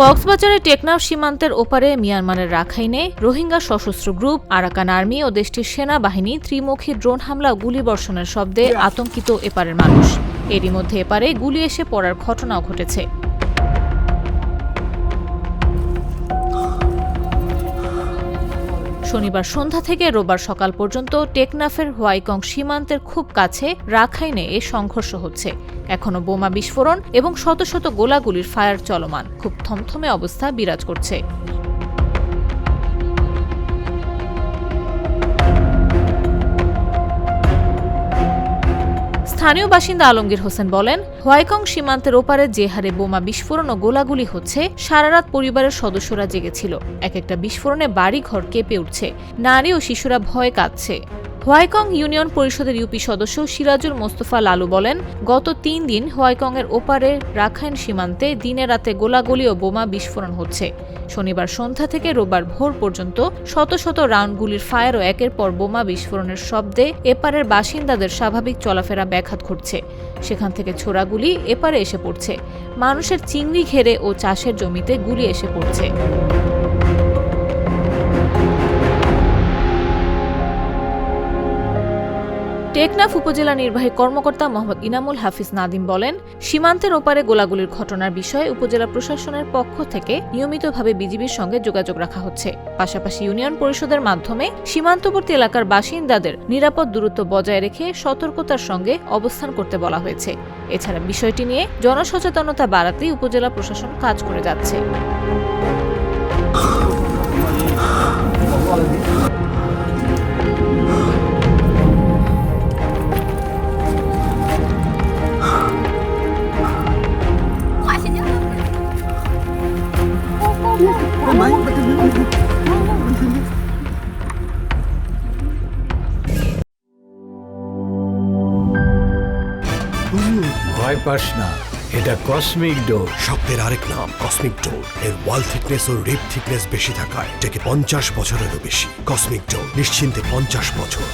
কক্সবাজারের টেকনাফ সীমান্তের ওপারে মিয়ানমারের রাখাইনে রোহিঙ্গা সশস্ত্র গ্রুপ আরাকান আর্মি ও দেশটির সেনাবাহিনী ত্রিমুখী ড্রোন হামলা ও গুলিবর্ষণের শব্দে আতঙ্কিত এপারের মানুষ। এরই মধ্যে এপারে গুলি এসে পড়ার ঘটনাও ঘটেছে। শনিবার সন্ধ্যা থেকে রোববার সকাল পর্যন্ত টেকনাফের হোয়াইকং সীমান্তের খুব কাছে রাখাইনে এ সংঘর্ষ হচ্ছে। এখনো বোমা বিস্ফোরণ এবং শত শত গোলাগুলির ফায়ার চলমান। খুব থমথমে অবস্থা বিরাজ করছে। স্থানীয় বাসিন্দা আলমগীর হোসেন বলেন, হোয়াইকং সীমান্তের ওপারে যে হারে বোমা বিস্ফোরণ ও গোলাগুলি হচ্ছে, সারারাত পরিবারের সদস্যরা জেগেছিল। এক একটা বিস্ফোরণে বাড়ি ঘর কেঁপে উঠছে, নারী ও শিশুরা ভয়ে কাঁদছে। হোয়াইকং ইউনিয়ন পরিষদের ইউপি সদস্য সিরাজুল মোস্তফা লালু বলেন, গত ৩ দিন হোয়াইকংয়ের ওপারে রাখাইন সীমান্তে দিনে রাতে গোলাগুলি ও বোমা বিস্ফোরণ হচ্ছে। শনিবার সন্ধ্যা থেকে রোববার ভোর পর্যন্ত শত শত রাউন্ড গুলির ফায়ার ও একের পর বোমা বিস্ফোরণের শব্দে এপারের বাসিন্দাদের স্বাভাবিক চলাফেরা ব্যাঘাত ঘটছে। সেখান থেকে ছোড়া গুলি এপারে এসে পড়ছে। মানুষের চিংড়ি ঘেরে ও চাষের জমিতে গুলি এসে পড়ছে। টেকনাফ উপজেলা নির্বাহী কর্মকর্তা মোহাম্মদ ইনামুল হাফিজ নাদিম বলেন, সীমান্তের ওপারে গোলাগুলির ঘটনার বিষয়ে উপজেলা প্রশাসনের পক্ষ থেকে নিয়মিতভাবে বিজিবির সঙ্গে যোগাযোগ রাখা হচ্ছে। পাশাপাশি ইউনিয়ন পরিষদের মাধ্যমে সীমান্তবর্তী এলাকার বাসিন্দাদের নিরাপদ দূরত্ব বজায় রেখে সতর্কতার সঙ্গে অবস্থান করতে বলা হয়েছে। এছাড়া বিষয়টি নিয়ে জনসচেতনতা বাড়াতে উপজেলা প্রশাসন কাজ করে যাচ্ছে। ভয় পাস না, এটা কসমিক ডোর। শব্দের আরেক নাম কসমিক ডোর। এর ওয়াল থিকনেস ও রিপ থিকনেস বেশি থাকায় এটাকে 50 বছরেরও বেশি। কসমিক ডোর, নিশ্চিন্তে 50 বছর।